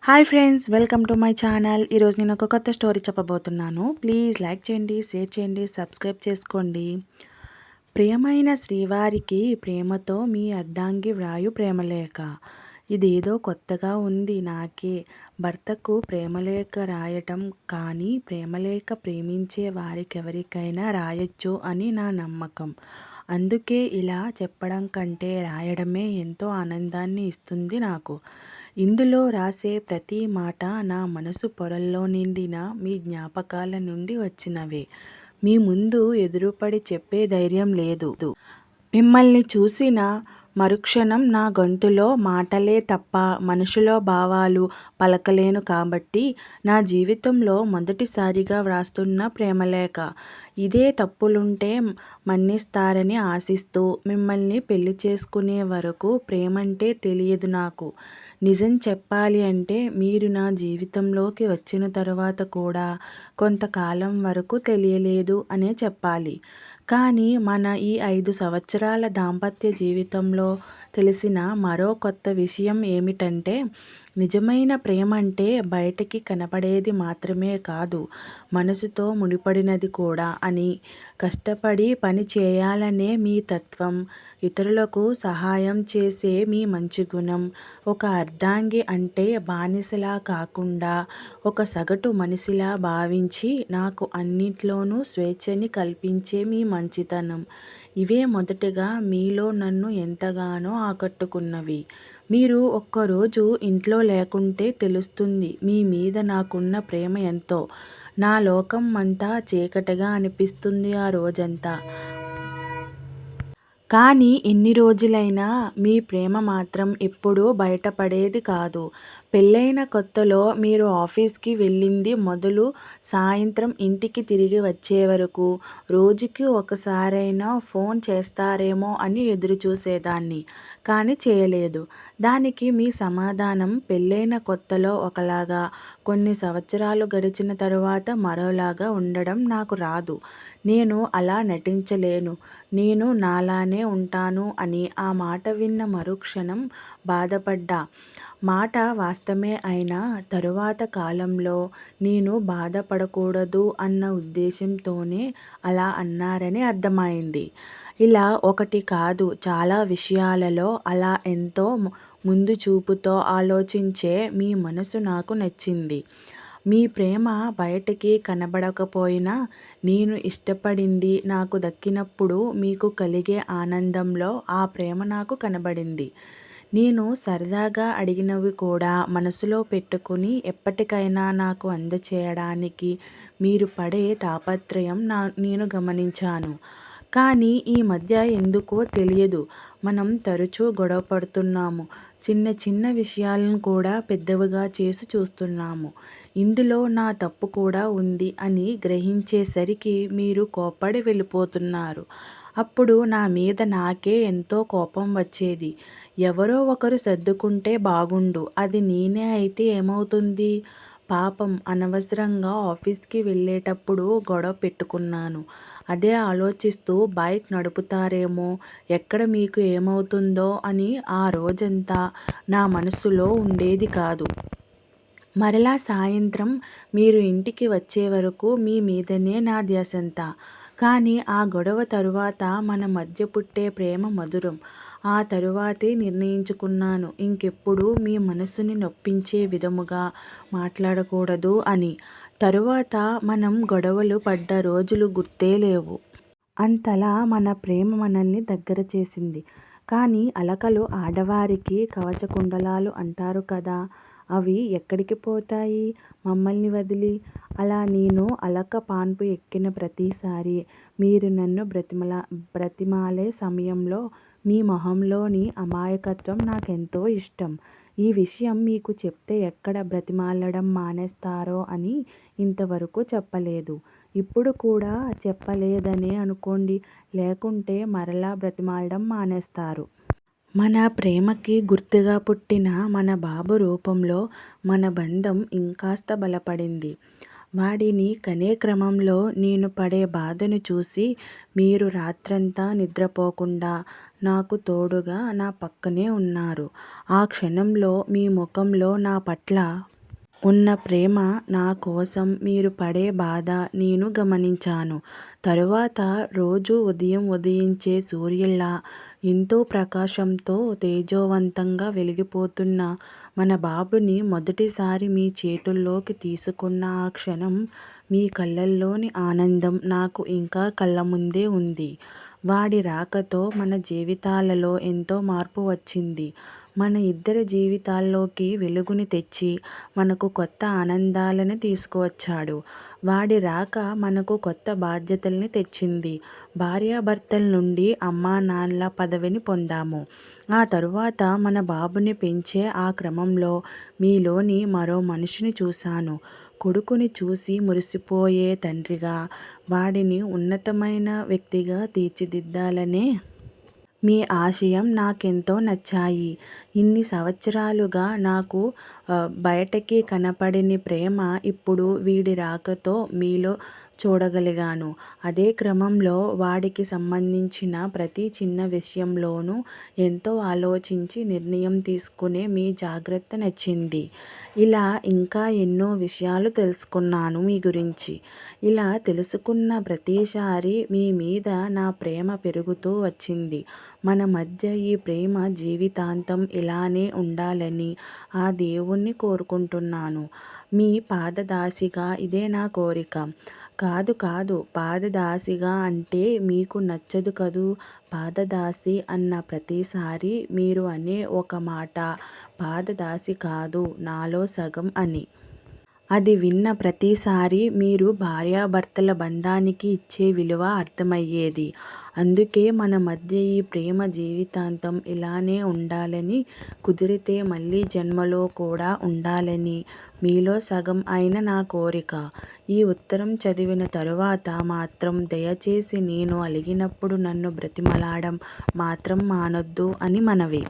Hi friends, welcome to my channel. ఈరోజు నేను ఒక కొత్త స్టోరీ చెప్పబోతున్నాను. ప్లీజ్ లైక్ చేయండి, షేర్ చేయండి, సబ్స్క్రైబ్ చేసుకోండి. ప్రియమైన శ్రీవారికి ప్రేమతో మీ అర్ధాంగి వ్రాయు ప్రేమలేఖ. ఇదేదో కొత్తగా ఉంది నాకే. భర్తకు ప్రేమలేఖ రాయటం కానీ ప్రేమలేఖ ప్రేమించే వారికెవరికైనా రాయొచ్చు అని నా నమ్మకం. అందుకే ఇలా చెప్పడం కంటే రాయడమే ఎంతో ఆనందాన్ని ఇస్తుంది నాకు. ఇందులో రాసే ప్రతి మాట నా మనసు పొరల్లో నిండిన మీ జ్ఞాపకాల నుండి వచ్చినవే. మీ ముందు ఎదురుపడి చెప్పే ధైర్యం లేదు. మిమ్మల్ని చూసిన మరుక్షణం నా గొంతులో మాటలే తప్ప మనుషులో భావాలు పలకలేను కాబట్టి నా జీవితంలో మొదటిసారిగా వ్రాస్తున్న ప్రేమలేఖ. ఇదే తప్పులుంటే మన్నిస్తారని ఆశిస్తూ మిమ్మల్ని పెళ్లి చేసుకునే వరకు ప్రేమంటే తెలియదు నాకు. నిజం చెప్పాలి అంటే మీరు నా జీవితంలోకి వచ్చిన తరువాత కూడా కొంతకాలం వరకు తెలియలేదు అనే చెప్పాలి. కానీ మన ఈ 5 సంవత్సరాల దాంపత్య జీవితంలో తెలిసిన మరో కొత్త విషయం ఏమిటంటే, నిజమైన ప్రేమంటే బయటకి కనపడేది మాత్రమే కాదు, మనసుతో ముడిపడినది కూడా అని. కష్టపడి పని చేయాలనే మీ తత్వం, ఇతరులకు సహాయం చేసే మీ మంచి గుణం, ఒక అర్ధాంగి అంటే బానిసలా కాకుండా ఒక సగటు మనిషిలా భావించి నాకు అన్నిట్లోనూ స్వేచ్ఛని కల్పించే మీ మంచితనం, ఇవే మొదటగా మీలో నన్ను ఎంతగానో ఆకట్టుకున్నవి. మీరు ఒక్కరోజు ఇంట్లో లేకుంటే తెలుస్తుంది మీ మీద నాకున్న ప్రేమ ఎంతో. నా లోకం అంతా చీకటిగా అనిపిస్తుంది ఆ రోజంతా. కానీ ఎన్ని రోజులైనా మీ ప్రేమ మాత్రం ఎప్పుడూ బయటపడేది కాదు. పెళ్ళైన కొత్తలో మీరు ఆఫీస్కి వెళ్ళింది మొదలు సాయంత్రం ఇంటికి తిరిగి వచ్చే వరకు రోజుకి ఒకసారైనా ఫోన్ చేస్తారేమో అని ఎదురుచూసేదాన్ని. కానీ చేయలేదు. దానికి మీ సమాధానం పెళ్ళైన కొత్తలో ఒకలాగా, కొన్ని సంవత్సరాలు గడిచిన తరువాత మరోలాగా ఉండడం నాకు రాదు. నేను అలా నటించలేను. నేను నాలానే ఉంటాను అని ఆ మాట విన్న మరుక్షణం బాధపడ్డా. మాట వాస్తవమే అయినా తరువాత కాలంలో నేను బాధపడకూడదు అన్న ఉద్దేశంతోనే అలా అన్నారని అర్థమైంది. ఇలా ఒకటి కాదు, చాలా విషయాలలో అలా ఎంతో ముందు చూపుతో ఆలోచించే మీ మనసు నాకు నచ్చింది. మీ ప్రేమ బయటికి కనబడకపోయినా నేను ఇష్టపడింది నాకు దక్కినప్పుడు మీకు కలిగే ఆనందంలో ఆ ప్రేమ నాకు కనబడింది. నేను సరదాగా అడిగినవి కూడా మనసులో పెట్టుకుని ఎప్పటికైనా నాకు అందచేయడానికి మీరు పడే తాపత్రయం నేను గమనించాను. కానీ ఈ మధ్య ఎందుకో తెలియదు, మనం తరచూ గొడవ పడుతున్నాము. చిన్న చిన్న విషయాలను కూడా పెద్దవిగా చేసి చూస్తున్నాము. ఇందులో నా తప్పు కూడా ఉంది అని గ్రహించేసరికి మీరు కోప్పడి వెళ్ళిపోతున్నారు. అప్పుడు నా మీద నాకే ఎంతో కోపం వచ్చేది. ఎవరో ఒకరు సర్దుకుంటే బాగుండు, అది నేనే అయితే ఏమవుతుంది? పాపం అనవసరంగా ఆఫీస్కి వెళ్ళేటప్పుడు గొడవ పెట్టుకున్నాను. అదే ఆలోచిస్తూ బైక్ నడుపుతారేమో, ఎక్కడ మీకు ఏమవుతుందో అని ఆ రోజంతా నా మనసులో ఉండేది కాదు. మరలా సాయంత్రం మీరు ఇంటికి వచ్చే వరకు మీ మీదనే నా ధ్యాసంతా. కానీ ఆ గొడవ తరువాత మన మధ్య పుట్టే ప్రేమ మధురం. ఆ తరువాతే నిర్ణయించుకున్నాను ఇంకెప్పుడూ మీ మనసుని నొప్పించే విధముగా మాట్లాడకూడదు అని. తరువాత మనం గొడవలు పడ్డ రోజులు గుర్తే లేవు. అంతలా మన ప్రేమ మనల్ని దగ్గర చేసింది. కానీ అలకలు ఆడవారికి కవచకుండలాలు అంటారు కదా, అవి ఎక్కడికి పోతాయి మమ్మల్ని వదిలి? అలా నేను అలక పాన్పు ఎక్కిన ప్రతిసారి మీరు నన్ను బ్రతిమాలే సమయంలో మీ మొహంలోని అమాయకత్వం నాకెంతో ఇష్టం. ఈ విషయం మీకు చెప్తే ఎక్కడ బ్రతిమాలడం మానేస్తారో అని ఇంతవరకు చెప్పలేదు. ఇప్పుడు కూడా చెప్పలేదనే అనుకోండి, లేకుంటే మరలా బ్రతిమాలడం మానేస్తారు. మన ప్రేమకి గుర్తుగా పుట్టిన మన బాబు రూపంలో మన బంధం ఇంకాస్త బలపడింది. వాడిని కనే క్రమంలో నేను పడే బాధను చూసి మీరు రాత్రంతా నిద్రపోకుండా నాకు తోడుగా నా పక్కనే ఉన్నారు. ఆ క్షణంలో మీ ముఖంలో నా పట్ల ఉన్న ప్రేమ నా కోసం మీరు పడే బాధ నేను గమనించాను. తరువాత రోజు ఉదయం ఉదయించే సూర్యుల్లా ఎంతో ప్రకాశంతో తేజోవంతంగా వెలిగిపోతున్న మన బాబుని మొదటిసారి మీ చేతుల్లోకి తీసుకున్న ఆ క్షణం మీ కళ్ళల్లోని ఆనందం నాకు ఇంకా కళ్ళ ముందే ఉంది. వాడి రాకతో మన జీవితాలలో ఎంతో మార్పు వచ్చింది. మన ఇద్దరి జీవితాల్లోకి వెలుగుని తెచ్చి మనకు కొత్త ఆనందాలను తీసుకువచ్చాడు. వాడి రాక మనకు కొత్త బాధ్యతల్ని తెచ్చింది. భార్యాభర్తల నుండి అమ్మానాన్నల పదవిని పొందాము. ఆ తరువాత మన బాబుని పెంచే ఆ క్రమంలో మీలోని మరో మనిషిని చూశాను. కొడుకుని చూసి మురిసిపోయే తండ్రిగా, వాడిని ఉన్నతమైన వ్యక్తిగా తీర్చిదిద్దాలనే మీ ఆశయం నాకెంతో నచ్చాయి. ఇన్ని సంవత్సరాలుగా నాకు బయటకి కనపడని ప్రేమ ఇప్పుడు వీడి రాకతో మీలో చూడగలిగాను. అదే క్రమంలో వాడికి సంబంధించిన ప్రతి చిన్న విషయంలోనూ ఎంతో ఆలోచించి నిర్ణయం తీసుకునే మీ జాగ్రత్త నచ్చింది. ఇలా ఇంకా ఎన్నో విషయాలు తెలుసుకున్నాను మీ గురించి. ఇలా తెలుసుకున్న ప్రతిసారి మీ మీద నా ప్రేమ పెరుగుతూ వచ్చింది. మన మధ్య ఈ ప్రేమ జీవితాంతం ఇలానే ఉండాలని ఆ దేవుణ్ణి కోరుకుంటున్నాను. మీ పాదదాసిగా ఇదే నా కోరిక. కాదు కాదు పాదదాసిగా అంటే మీకు నచ్చదు కదూ. పాదదాసి అన్న ప్రతిసారి మీరు అనే ఒక మాట పాదదాసి కాదు, నాలో సగం అని. అది విన్న ప్రతిసారి మీరు భార్యాభర్తల బంధానికి ఇచ్చే విలువ అర్థమయ్యేది. అందుకే మన మధ్య ఈ ప్రేమ జీవితాంతం ఇలానే ఉండాలని, కుదిరితే మళ్ళీ జన్మలో కూడా ఉండాలని మీలో సగం అయిన నా కోరిక. ఈ ఉత్తరం చదివిన తరువాత మాత్రం దయచేసి నేను అలిగినప్పుడు నన్ను బ్రతిమలాడడం మాత్రం మానొద్దు అని మనవి.